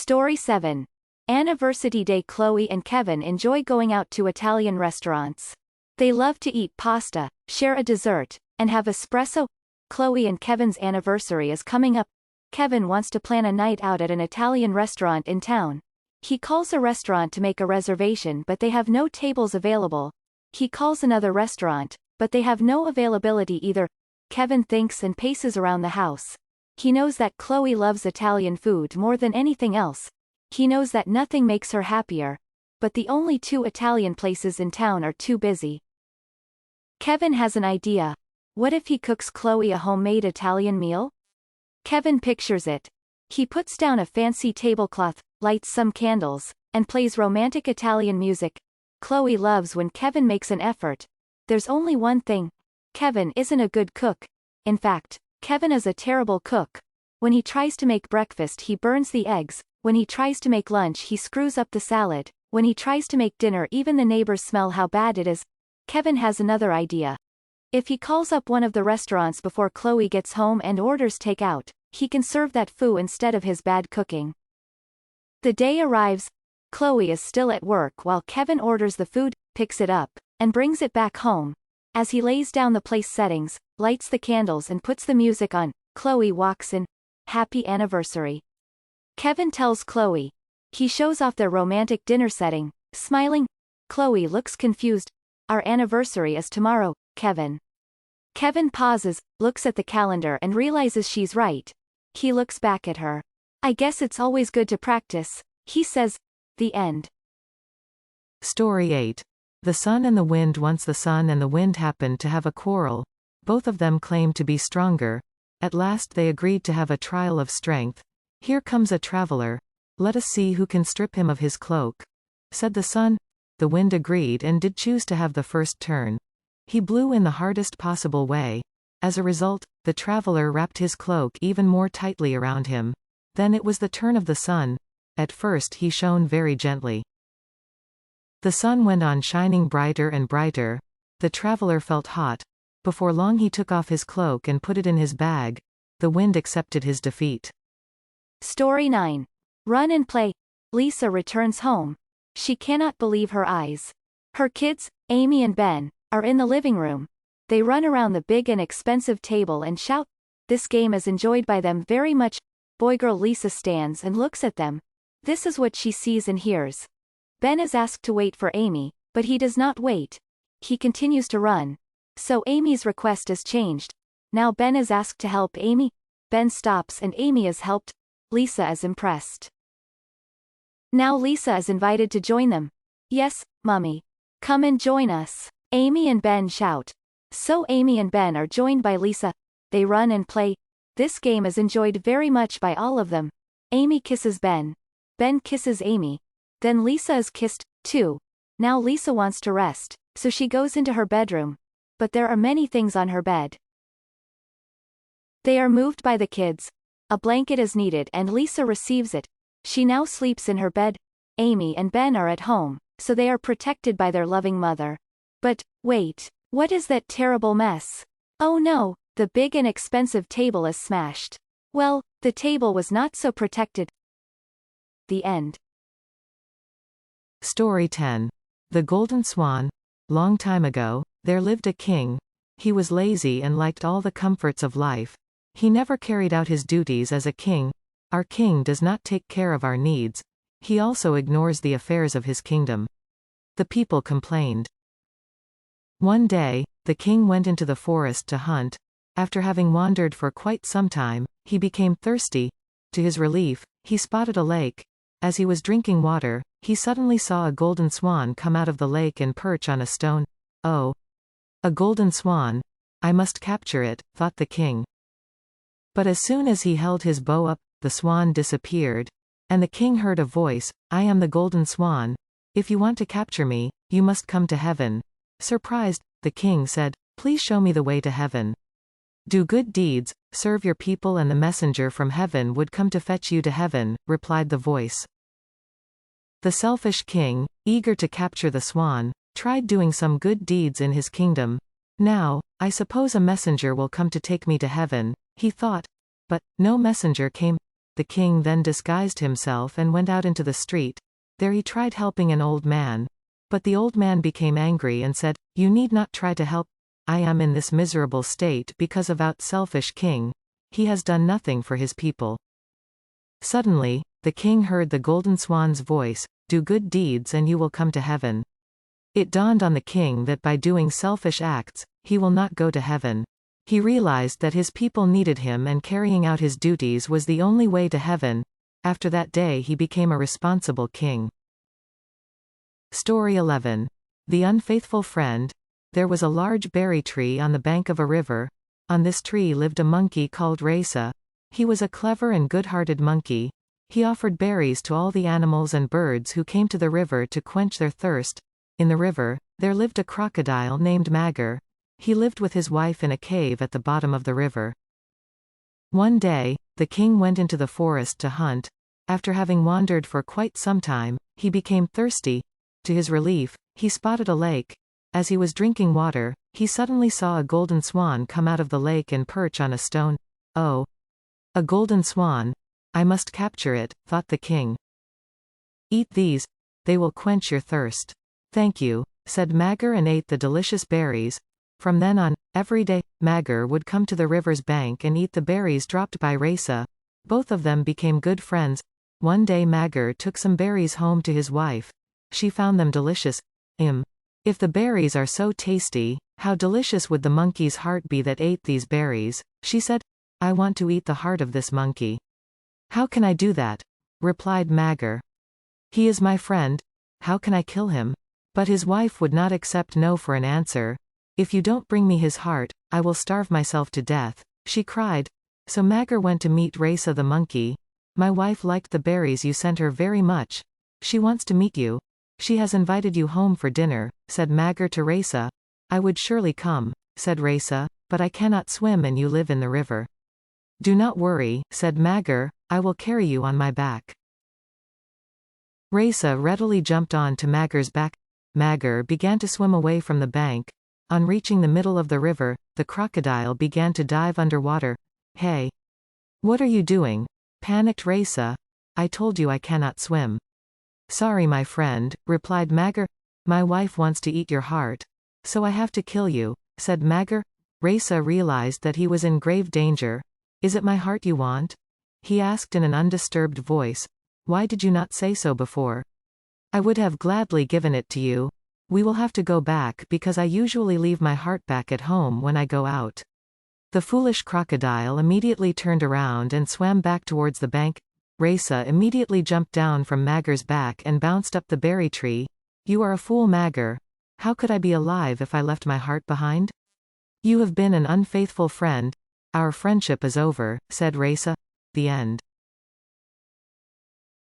Story 7. Anniversary Day. Chloe and Kevin enjoy going out to Italian restaurants. They love to eat pasta, share a dessert, and have espresso. Chloe and Kevin's anniversary is coming up. Kevin wants to plan a night out at an Italian restaurant in town. He calls a restaurant to make a reservation, but they have no tables available. He calls another restaurant, but they have no availability either. Kevin thinks and paces around the house. He knows that Chloe loves Italian food more than anything else. He knows that nothing makes her happier. But the only two Italian places in town are too busy. Kevin has an idea. What if he cooks Chloe a homemade Italian meal? Kevin pictures it. He puts down a fancy tablecloth, lights some candles, and plays romantic Italian music. Chloe loves when Kevin makes an effort. There's only one thing. Kevin isn't a good cook. In fact, Kevin is a terrible cook. When he tries to make breakfast, he burns the eggs. When he tries to make lunch, he screws up the salad. When he tries to make dinner, even the neighbors smell how bad it is. Kevin has another idea. If he calls up one of the restaurants before Chloe gets home and orders takeout, he can serve that food instead of his bad cooking. The day arrives. Chloe is still at work while Kevin orders the food, picks it up, and brings it back home. As he lays down the place settings, lights the candles and puts the music on, Chloe walks in. Happy anniversary. Kevin tells Chloe. He shows off their romantic dinner setting, smiling. Chloe looks confused. Our anniversary is tomorrow, Kevin. Kevin pauses, looks at the calendar and realizes she's right. He looks back at her. I guess it's always good to practice, he says. The end. Story 8. The Sun and the Wind. Once the Sun and the Wind happened to have a quarrel. Both of them claimed to be stronger. At last they agreed to have a trial of strength. Here comes a traveler. Let us see who can strip him of his cloak, said the Sun. The Wind agreed and did choose to have the first turn. He blew in the hardest possible way. As a result, the traveler wrapped his cloak even more tightly around him. Then it was the turn of the Sun. At first he shone very gently. The sun went on shining brighter and brighter. The traveler felt hot. Before long he took off his cloak and put it in his bag. The Wind accepted his defeat. Story 9. Run and play. Lisa returns home. She cannot believe her eyes. Her kids, Amy and Ben, are in the living room. They run around the big and expensive table and shout. This game is enjoyed by them very much. Boy-girl Lisa stands and looks at them. This is what she sees and hears. Ben is asked to wait for Amy, but he does not wait. He continues to run. So Amy's request is changed. Now Ben is asked to help Amy. Ben stops and Amy is helped. Lisa is impressed. Now Lisa is invited to join them. Yes, Mummy. Come and join us. Amy and Ben shout. So Amy and Ben are joined by Lisa. They run and play. This game is enjoyed very much by all of them. Amy kisses Ben. Ben kisses Amy. Then Lisa is kissed, too. Now Lisa wants to rest, so she goes into her bedroom. But there are many things on her bed. They are moved by the kids. A blanket is needed and Lisa receives it. She now sleeps in her bed. Amy and Ben are at home, so they are protected by their loving mother. But, wait, what is that terrible mess? Oh no, the big and expensive table is smashed. Well, the table was not so protected. The end. Story 10. The Golden Swan. Long time ago, there lived a king. He was lazy and liked all the comforts of life. He never carried out his duties as a king. Our king does not take care of our needs. He also ignores the affairs of his kingdom. The people complained. One day, the king went into the forest to hunt. After having wandered for quite some time, he became thirsty. To his relief, he spotted a lake. As he was drinking water, he suddenly saw a golden swan come out of the lake and perch on a stone. Oh! A golden swan. I must capture it, thought the king. But as soon as he held his bow up, the swan disappeared. And the king heard a voice, I am the golden swan. If you want to capture me, you must come to heaven. Surprised, the king said, please show me the way to heaven. Do good deeds, serve your people and the messenger from heaven would come to fetch you to heaven, replied the voice. The selfish king, eager to capture the swan, tried doing some good deeds in his kingdom. Now, I suppose a messenger will come to take me to heaven, he thought. But no messenger came. The king then disguised himself and went out into the street. There he tried helping an old man. But the old man became angry and said, "You need not try to help. I am in this miserable state because of that selfish king. He has done nothing for his people." Suddenly, the king heard the golden swan's voice, "Do good deeds and you will come to heaven." It dawned on the king that by doing selfish acts, he will not go to heaven. He realized that his people needed him and carrying out his duties was the only way to heaven. After that day he became a responsible king. Story 11. The Unfaithful Friend. There was a large berry tree on the bank of a river. On this tree lived a monkey called Raisa. He was a clever and good-hearted monkey. He offered berries to all the animals and birds who came to the river to quench their thirst. In the river, there lived a crocodile named Magar. He lived with his wife in a cave at the bottom of the river. One day, the king went into the forest to hunt. After having wandered for quite some time, he became thirsty. To his relief, he spotted a lake. As he was drinking water, he suddenly saw a golden swan come out of the lake and perch on a stone. "Oh! A golden swan! I must capture it," thought the king. "Eat these. They will quench your thirst." "Thank you," said Magar and ate the delicious berries. From then on, every day, Magar would come to the river's bank and eat the berries dropped by Raisa. Both of them became good friends. One day Magar took some berries home to his wife. She found them delicious. If the berries are so tasty, how delicious would the monkey's heart be that ate these berries, she said. "I want to eat the heart of this monkey." "How can I do that?" replied Magar. "He is my friend. How can I kill him?" But his wife would not accept no for an answer. "If you don't bring me his heart, I will starve myself to death," she cried. So Magar went to meet Raisa the monkey. "My wife liked the berries you sent her very much. She wants to meet you. She has invited you home for dinner," said Magar to Raisa. "I would surely come," said Raisa, "but I cannot swim and you live in the river." "Do not worry," said Magar, "I will carry you on my back." Raisa readily jumped on to Magar's back. Magar began to swim away from the bank. On reaching the middle of the river, the crocodile began to dive underwater. "Hey! What are you doing?" panicked Raisa. "I told you I cannot swim." "Sorry my friend," replied Magar. "My wife wants to eat your heart. So I have to kill you," said Magar. Raisa realized that he was in grave danger. "Is it my heart you want?" he asked in an undisturbed voice. "Why did you not say so before? I would have gladly given it to you. We will have to go back because I usually leave my heart back at home when I go out." The foolish crocodile immediately turned around and swam back towards the bank. Raisa immediately jumped down from Magar's back and bounced up the berry tree. "You are a fool, Magar. How could I be alive if I left my heart behind? You have been an unfaithful friend. Our friendship is over," said Raisa. The end.